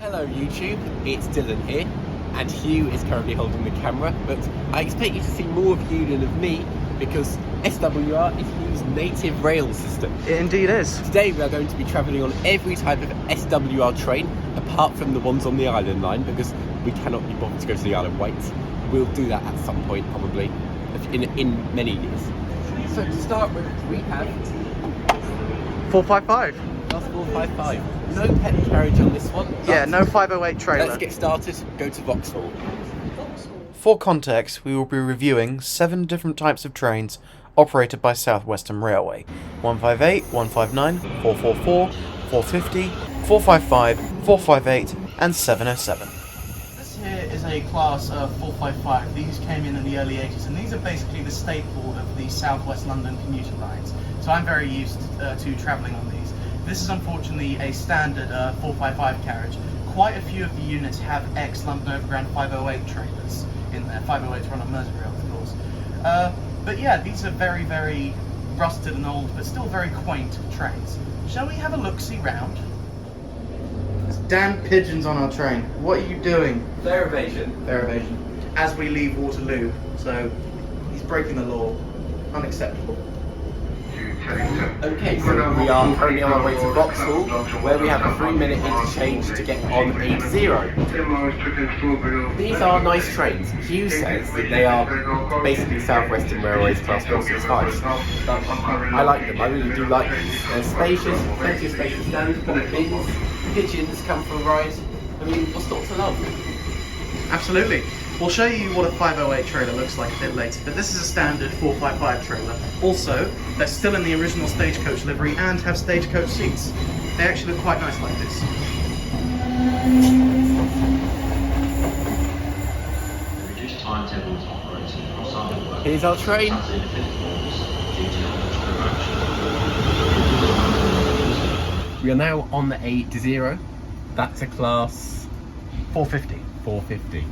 Hello YouTube, it's Dylan here, and Hugh is currently holding the camera, but I expect you to see more of Hugh than of me, because SWR is Hugh's native rail system. It indeed is. Today we are going to be travelling on every type of SWR train, apart from the ones on the Island line, because we cannot be bothered to go to the Isle of Wight. We'll do that at some point, probably, in many years. So to start with, we have 455. Class 455. No pet carriage on this one. Yeah, no 508 trailer. Let's get started. Go to Vauxhall. For context, we will be reviewing 7 different types of trains operated by Southeastern Railway. 158, 159, 444, 450, 455, 458 and 707. This here is a class of 455. These came in the early 80s, and these are basically the staple of the South West London commuter lines. So I'm very used to travelling on these. This is unfortunately a standard 455 carriage. Quite a few of the units have ex-London Overground 508 trailers in there. 508s run on Merseyrail, of course. But yeah, these are very, very rusted and old, but still very quaint trains. Shall we have a look-see round? There's damn pigeons on our train. What are you doing? Fare evasion. Fare evasion. As we leave Waterloo, so he's breaking the law. Unacceptable. Okay, so we are currently on our way to Vauxhall, where we have a 3-minute interchange to get on a Desiro. These are nice trains. Hugh says that they are basically Southwestern Railway's Class 465s. But I like them, I really do like them. They're spacious, plenty of space to stand, put bins, pigeons come for a ride. I mean, what's not to love? Absolutely. We'll show you what a 508 trailer looks like a bit later, but this is a standard 455 trailer. Also, they're still in the original stagecoach livery and have stagecoach seats. They actually look quite nice like this. Reduced timetables operating across Island work. Here's our train. We are now on a Desiro. That's a class 450. 450.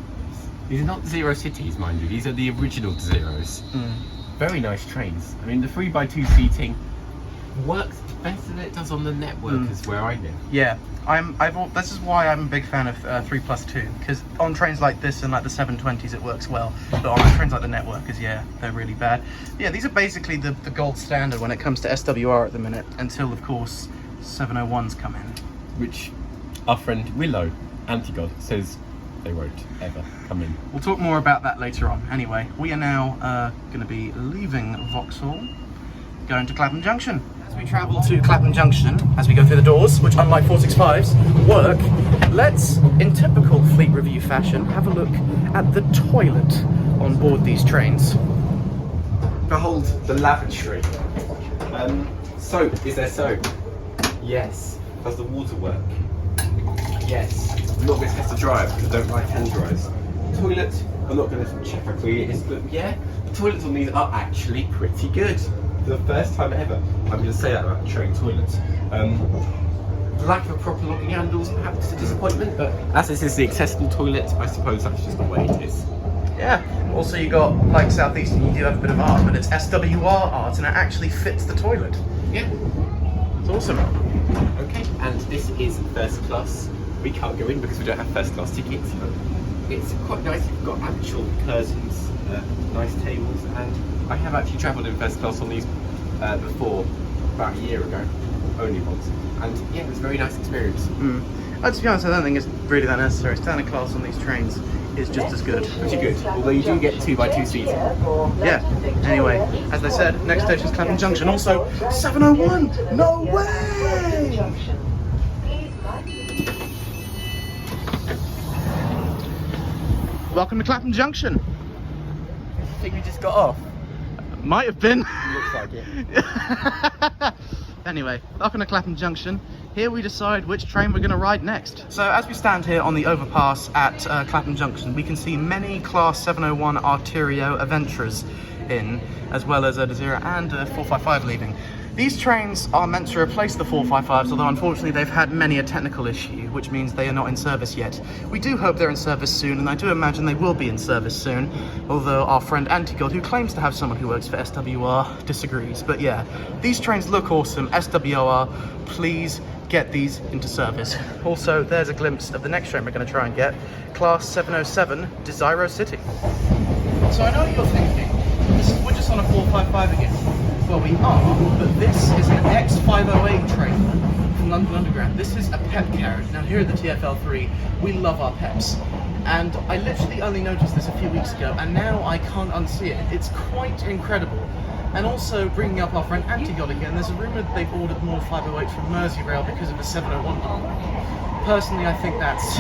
These are not Zero Cities, mind you. These are the original Zeros. Very nice trains. I mean, the 3x2 seating works better than it does on the network as where I live. Yeah, this is why I'm a big fan of 3+2, because on trains like this and like the 720s it works well, but on trains like the networkers, yeah, they're really bad. Yeah, these are basically the gold standard when it comes to SWR at the minute, until of course 701s come in. Which our friend Willow, Antigod, says they won't ever come in. We'll talk more about that later on. Anyway, we are now going to be leaving Vauxhall, going to Clapham Junction. As we travel to Clapham Junction, as we go through the doors, which unlike 465s work, let's, in typical Fleet Review fashion, have a look at the toilet on board these trains. Behold the lavatory. Soap, is there soap? Yes. Does the water work? Yes. I'm not going to test the dryer because I don't like hand dryers. Toilet, I'm not going to check how clean it is, but yeah, the toilets on these are actually pretty good. For the first time ever, I'm going to say that about train toilets. Lack of proper locking handles perhaps is a disappointment, but as this is the accessible toilet, I suppose that's just the way it is. Yeah, also you got, like Southeastern, you do have a bit of art, but it's SWR art and it actually fits the toilet. Yeah. It's awesome. Okay, and this is first class. We can't go in because we don't have first class tickets. It's quite nice, you've got actual curtains, nice tables, and I have actually travelled in first class on these before, about a year ago, only once, and yeah, it was a very nice experience. To be honest, I don't think it's really that necessary. Standard class on these trains is just as good. Pretty good, although you do get 2x2 seats. Yeah, anyway, as I said, next station is Clapham Junction. Also, 701! No way! Welcome to Clapham Junction. I think we just got off. Might have been. Looks like it. Anyway, welcome to Clapham Junction. Here we decide which train we're going to ride next. So as we stand here on the overpass at Clapham Junction, we can see many Class 701 Arterio Aventuras in, as well as a Desiro and a 455 leaving. These trains are meant to replace the 455s, although unfortunately they've had many a technical issue, which means they are not in service yet. We do hope they're in service soon, and I do imagine they will be in service soon, although our friend Antigod, who claims to have someone who works for SWR, disagrees. But yeah, these trains look awesome. SWR, please get these into service. Also, there's a glimpse of the next train we're going to try and get, Class 707, Desiro City. So I know what you're thinking, we're just on a 455 again. Well, we are, but this is an X508 train from London Underground. This is a PEP carriage. Now here at the TfL3, we love our PEPs. And I literally only noticed this a few weeks ago, and now I can't unsee it. It's quite incredible. And also, bringing up our friend Antigod again, there's a rumour that they've ordered more 508s from Merseyrail because of the 701 bomb. Personally, I think that's...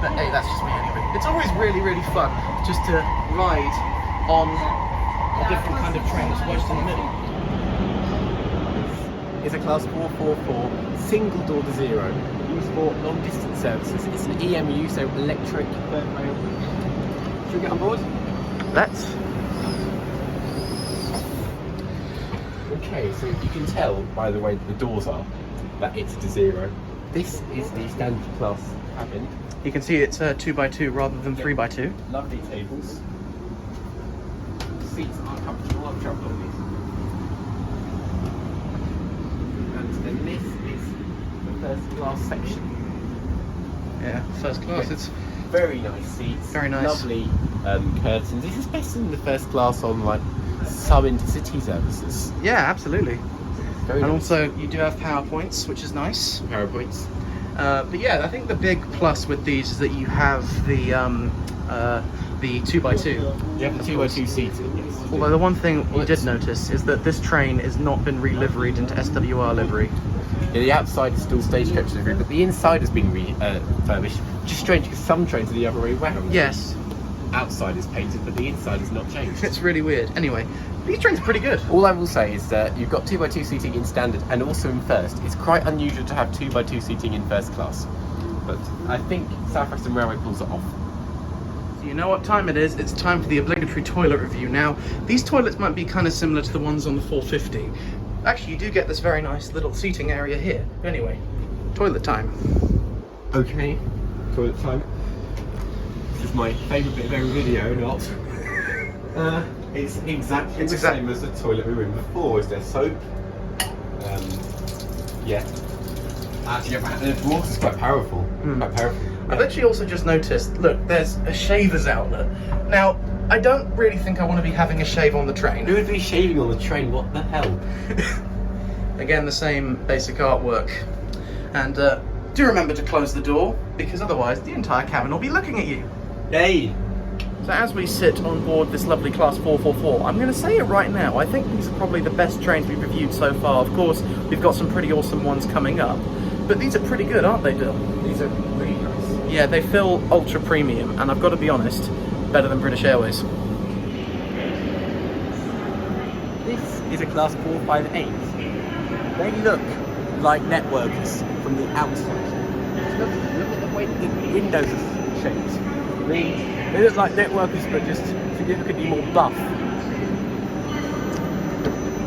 But hey, that's just me anyway. It's always really, really fun just to ride on a different kind of train that's wedged in the middle. It's a Class 444 single door Desiro used for long distance services. It's an EMU, so electric third rail. Should we get on board? Let's. Okay, so you can tell by the way that the doors are that it's a Desiro. This is the standard class cabin. You can see it's 2x2 rather than 3x2. Lovely tables. Seats are comfortable. I've travelled on these. And then this is the first class section. Yeah, first class. Yeah. It's Very nice seats. Very nice. Lovely curtains. This is better than the first class on like some intercity services. yeah, absolutely. Very And nice. also, you do have PowerPoints, which is nice. PowerPoints. But yeah, I think the big plus with these is that you have the 2x2. You have the 2x2 seating, yes. Although the one thing you did notice is that this train has not been re-liveried into SWR livery. Yeah, the outside is still stagecoach livery, but the inside has been refurbished. Which is strange because some trains are the other way round. Yes, Outside is painted, but the inside has not changed. it's really weird. Anyway, these trains are pretty good. All I will say is that you've got 2x2 seating in standard and also in first. It's quite unusual to have 2x2 seating in first class, but I think Southeastern Railway pulls it off. So you know what time it is? It's time for the obligatory toilet review. Now, these toilets might be kind of similar to the ones on the 450. Actually, you do get this very nice little seating area here. Anyway, toilet time. Okay, toilet time. This is my favourite bit of every video, not. It's exactly the same as the toilet we were in before. Is there soap? Yeah. Actually, the water's quite powerful. Quite powerful. I've actually also just noticed, look, there's a shaver's outlet. Now, I don't really think I want to be having a shave on the train. Who would be shaving on the train? What the hell? Again, the same basic artwork. And do remember to close the door, because otherwise the entire cabin will be looking at you. Yay! So as we sit on board this lovely Class 444, I'm going to say it right now, I think these are probably the best trains we've reviewed so far. Of course, we've got some pretty awesome ones coming up, but these are pretty good, aren't they, Dill? These are really nice. Yeah, they feel ultra premium, and I've got to be honest, better than British Airways. This is a Class 458. They look like networkers from the outside. Look at the way the windows are shaped. They look like networkers, but just significantly more buff.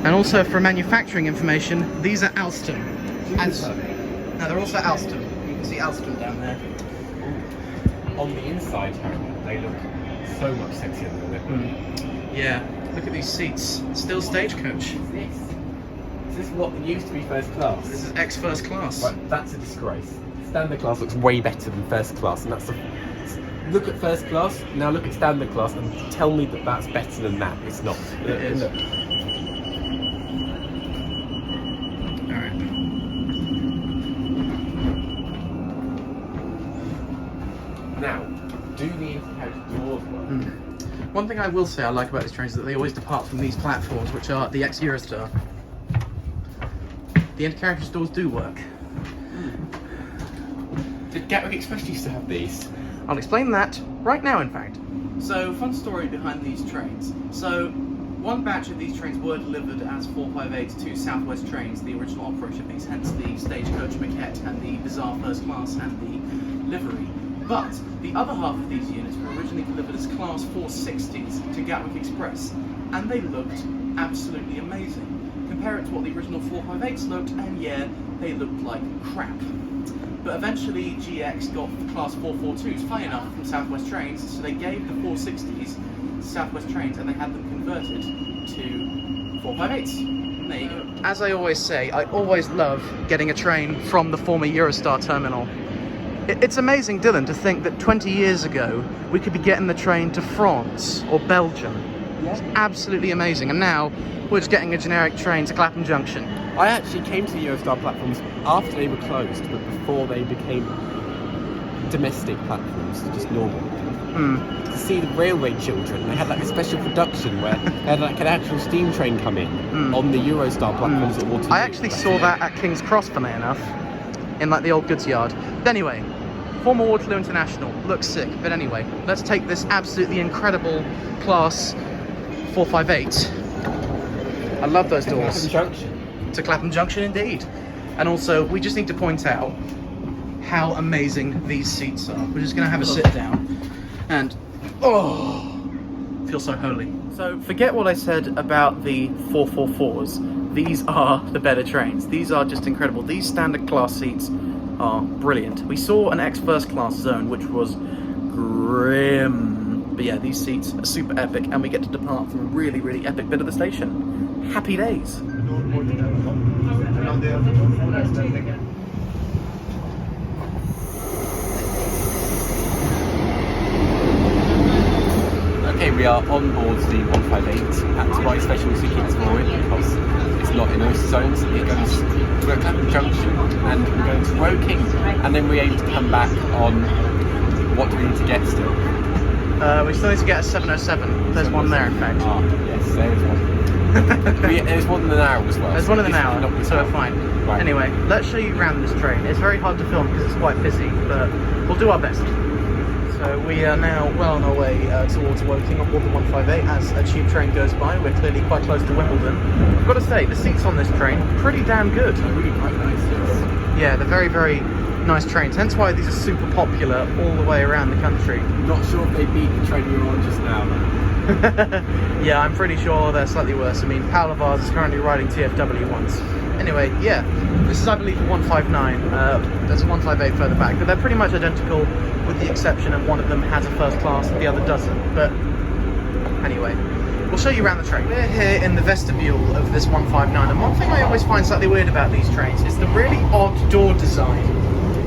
And also for manufacturing information, these are Alstom. Now they're also Alstom. You can see Alstom down there. On the inside, however, they look so much sexier than they Yeah, look at these seats. Still stagecoach. Is this what used to be first class? This is X first class. Right, that's a disgrace. Standard class looks way better than first class, and that's the. Look at first class, now look at standard class, and tell me that that's better than that. It's not. It is. Look. Alright. Now, do the intercoach doors work? One thing I will say I like about these trains is that they always depart from these platforms, which are the ex-Eurostar. The intercarriage doors do work. Did Gatwick Express used to have these? I'll explain that right now, in fact. So, fun story behind these trains. So, one batch of these trains were delivered as 458 to South West Trains, the original operator of these, hence the Stagecoach MkIII and the Bizarre First Class and the livery. But the other half of these units were originally delivered as Class 460s to Gatwick Express, and they looked absolutely amazing. Compare it to what the original 458s looked, and yeah, they looked like crap. But eventually GX got the Class 442s, funny enough, from South West Trains, so they gave the 460s to South West Trains and they had them converted to 458s. And there you go. as I always say, I always love getting a train from the former Eurostar terminal. It's amazing, Dylan, to think that 20 years ago we could be getting the train to France or Belgium. It's absolutely amazing. And now we're just getting a generic train to Clapham Junction. I actually came to the Eurostar platforms after they were closed, but before they became domestic platforms, just normal. To see the railway children, they had like a special production where they had like an actual steam train come in on the Eurostar platforms at Waterloo. I actually saw that at King's Cross, funnily enough, in like the old goods yard. But anyway, former Waterloo International, looks sick. But anyway, let's take this absolutely incredible class 458. I love those doors. Clapham Junction. To Clapham Junction indeed. And also, we just need to point out how amazing these seats are. We're just going to have a sit down and feel so holy. So forget what I said about the 444s. These are the better trains. These are just incredible. These standard class seats are brilliant. We saw an X first class zone which was grim. But yeah, these seats are super epic and we get to depart from a really, really epic bit of the station. Happy days. Okay, we are on board the 158. Had to buy special tickets for it because it's not in most zones. We're at Clapham Junction and we're going to Woking, and then we aim to come back on. What do we need to get still? We still need to get a 707. There's one there, in fact. Ah, yes, there is one. There's one in an hour as well. There's one in an hour, so we're fine. Right. Anyway, let's show you around this train. It's very hard to film because it's quite busy, but we'll do our best. So we are now well on our way towards Woking on board the 158 as a tube train goes by. We're clearly quite close to Wimbledon. I've got to say, the seats on this train are pretty damn good. They're really quite nice, yes. Yeah, they're very, very nice trains. Hence why these are super popular all the way around the country. Not sure if they beat the train we were on just now. Yeah, I'm pretty sure they're slightly worse. I mean, Pal of ours is currently riding TFW once. Anyway, yeah, this is, I believe, a 159. There's a 158 further back, but they're pretty much identical with the exception of one of them has a first class, the other doesn't. But anyway, we'll show you around the train. We're here in the vestibule of this 159, and one thing I always find slightly weird about these trains is the really odd door design.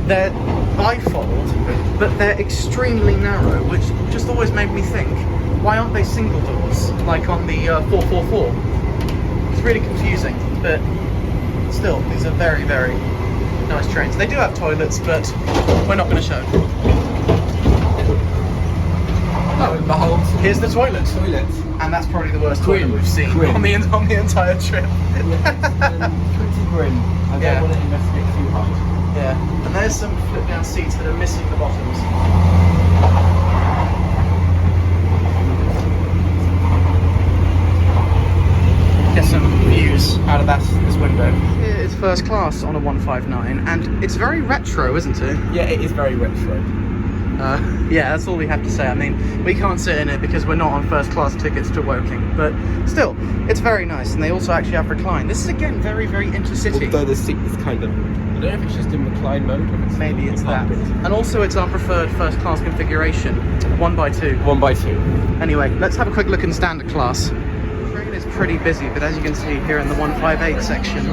They're bifold, but they're extremely narrow, which just always made me think, why aren't they single doors, like on the 444? It's really confusing, but still, these are very, very nice trains. They do have toilets, but we're not going to show. Oh, and behold, Here's the toilet. And that's probably the worst toilet we've seen on the entire trip. pretty grim. I don't want to investigate too hard. Yeah, and there's some flip down seats that are missing the bottoms. Get some views out of this window. Here is first class on a 159, and it's very retro, isn't it? Yeah, it is very retro. Yeah, that's all we have to say. I mean, we can't sit in it because we're not on first class tickets to Woking, but still, it's very nice, and they also actually have recline. This is again very, very intercity. Although the seat is kind of, I don't know if it's just in recline mode or it's Maybe it's that. And also it's our preferred first class configuration, 1x2. 1x2. Anyway, let's have a quick look in standard class. The train is pretty busy, but as you can see here in the 158 section,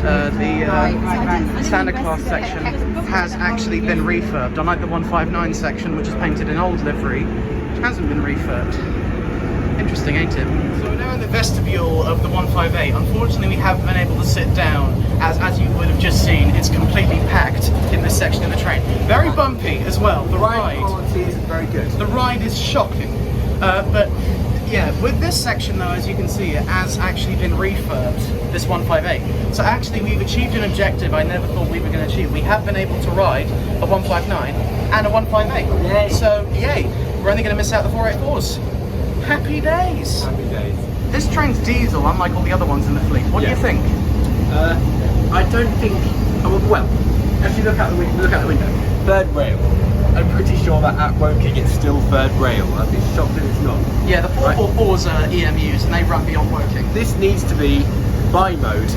the standard class section has actually been refurbed, unlike the 159 section, which is painted in old livery, which hasn't been refurbed. Interesting, ain't it? So we're now in the vestibule of the 158. Unfortunately, we haven't been able to sit down, as you would have just seen, it's completely packed in this section of the train. Very bumpy as well. The ride quality isn't very good. The ride is shocking, but yeah, with this section though, as you can see, it has actually been refurbed, this 158. So actually we've achieved an objective I never thought we were going to achieve. We have been able to ride a 159 and a 158. Yay. So yay, we're only going to miss out the 484s. Happy days. Happy days. This train's diesel, unlike all the other ones in the fleet. What do you think? I don't think, well, actually look out the window. Third rail. I'm pretty sure that at Woking it's still third rail. I'd be shocked if it's not. Yeah, the 444s are EMUs and they run beyond Woking. This needs to be bi-mode,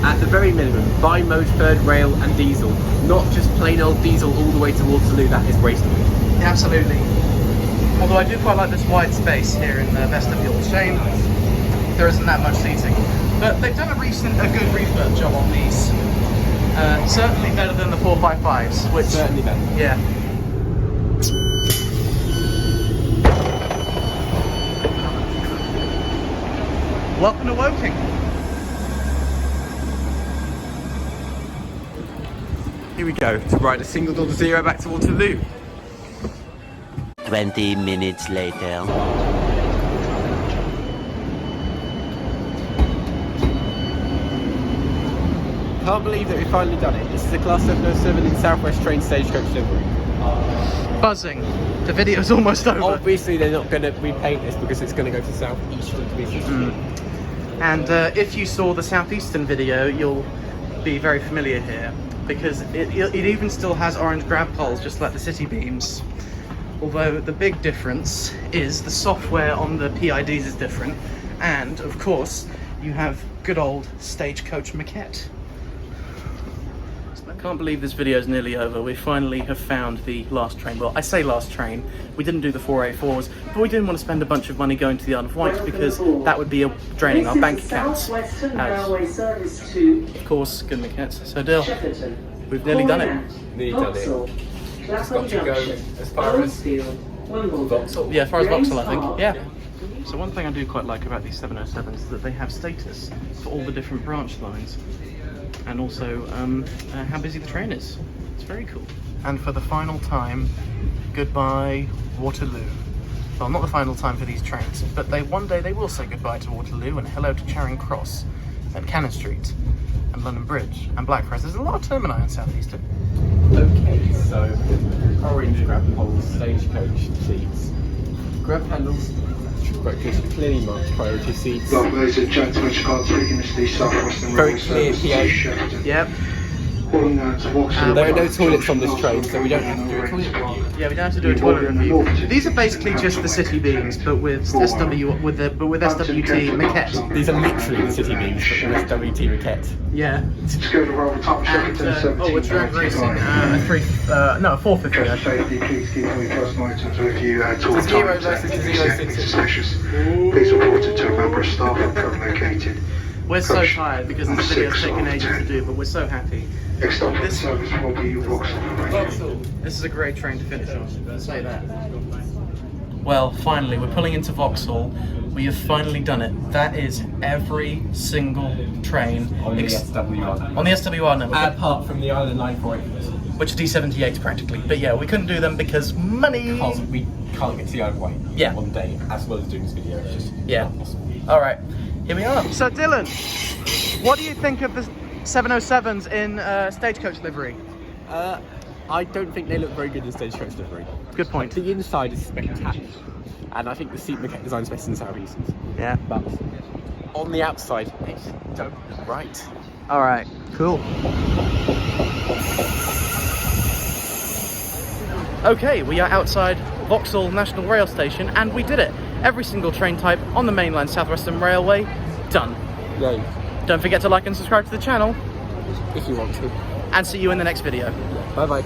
at the very minimum. Bi-mode, third rail and diesel. Not just plain old diesel all the way to Waterloo, that is wasteful. Absolutely. Although I do quite like this wide space here in the vestibule. Shame there isn't that much seating. But they've done a good refurb job on these. Certainly better than the 455s, which Certainly better. yeah. Welcome to Woking. Here we go, to ride a single door Desiro back to Waterloo. 20 minutes later. Can't believe that we've finally done it. This is the Class 707 in Southwest train stagecoach livery. Buzzing. The video's almost over. Obviously they're not going to repaint this because it's going to go to Southeastern to be fixed. And if you saw the Southeastern video, you'll be very familiar here, because it even still has orange grab poles just like the city beams. Although the big difference is the software on the PIDs is different, and of course you have good old stagecoach maquette. I can't believe this video is nearly over. We finally have found the last train. Well, I say last train. We didn't do the 4A4s, but we didn't want to spend a bunch of money going to the Isle of Wight because that would be draining our bank accounts. As, of course, good maquettes. So Dill, we've nearly done it. Nearly done it. It's got to go as far as Vauxhall. Yeah, as far as Vauxhall, I think. Yeah. So one thing I do quite like about these 707s is that they have status for all the different branch lines, and also how busy the train is. It's very cool. And for the final time, goodbye Waterloo. Well, not the final time for these trains, but one day they will say goodbye to Waterloo and hello to Charing Cross and Cannon Street and London Bridge and Blackfriars. There's a lot of termini in Southeastern. Okay, so orange grab poles, stagecoach seats, grab handles, quite good, clearly marked priority seats. Ladies and gentlemen, Scott taking this to the Southwestern Very Railway clear service PA. to Shepperton. Yep. Calling now to Vauxhall. There are no toilets on this train, so we don't have to do a toilet review. Yeah, we don't have to do a toilet review. These are basically just the city beams, but with SWT maquette. These are literally the city beams, but with SWT maquette. Yeah. Schedule railway top And, Shepperton, oh, we're drag racing a 450 Just safety, please keep all your personal items with you at all Desiro times. versus Anything Desiro seeming 6. suspicious, please report it to a member of staff and currently located. We're so tired because this video's taken ages to do, but we're so happy. Next stop on the This- service will be Vauxhall. This is a great train to finish on, I'll say that. Well, finally, we're pulling into Vauxhall. We have finally done it. That is every single train On the SW1. on the SWR number, Apart from the Island Line 480s. which are D78s practically. But yeah, we couldn't do them because money. Because we can't get to the Isle of Wight Yeah. one day, as well as doing this video. It's just Yeah. not possible. All right, here we are. So Dylan, what do you think of the 707s in stagecoach livery? I don't think they look very good in stagecoach livery. Good point. The inside is spectacular, and I think the seat maquette design is best in Southeastern. Yeah. But on the outside, they don't look right. All right. Cool. Okay, we are outside Vauxhall National Rail Station, and we did it. Every single train type on the mainline Southwestern Railway, done. Yay. Don't forget to like and subscribe to the channel, If you want to. and see you in the next video. Bye bye.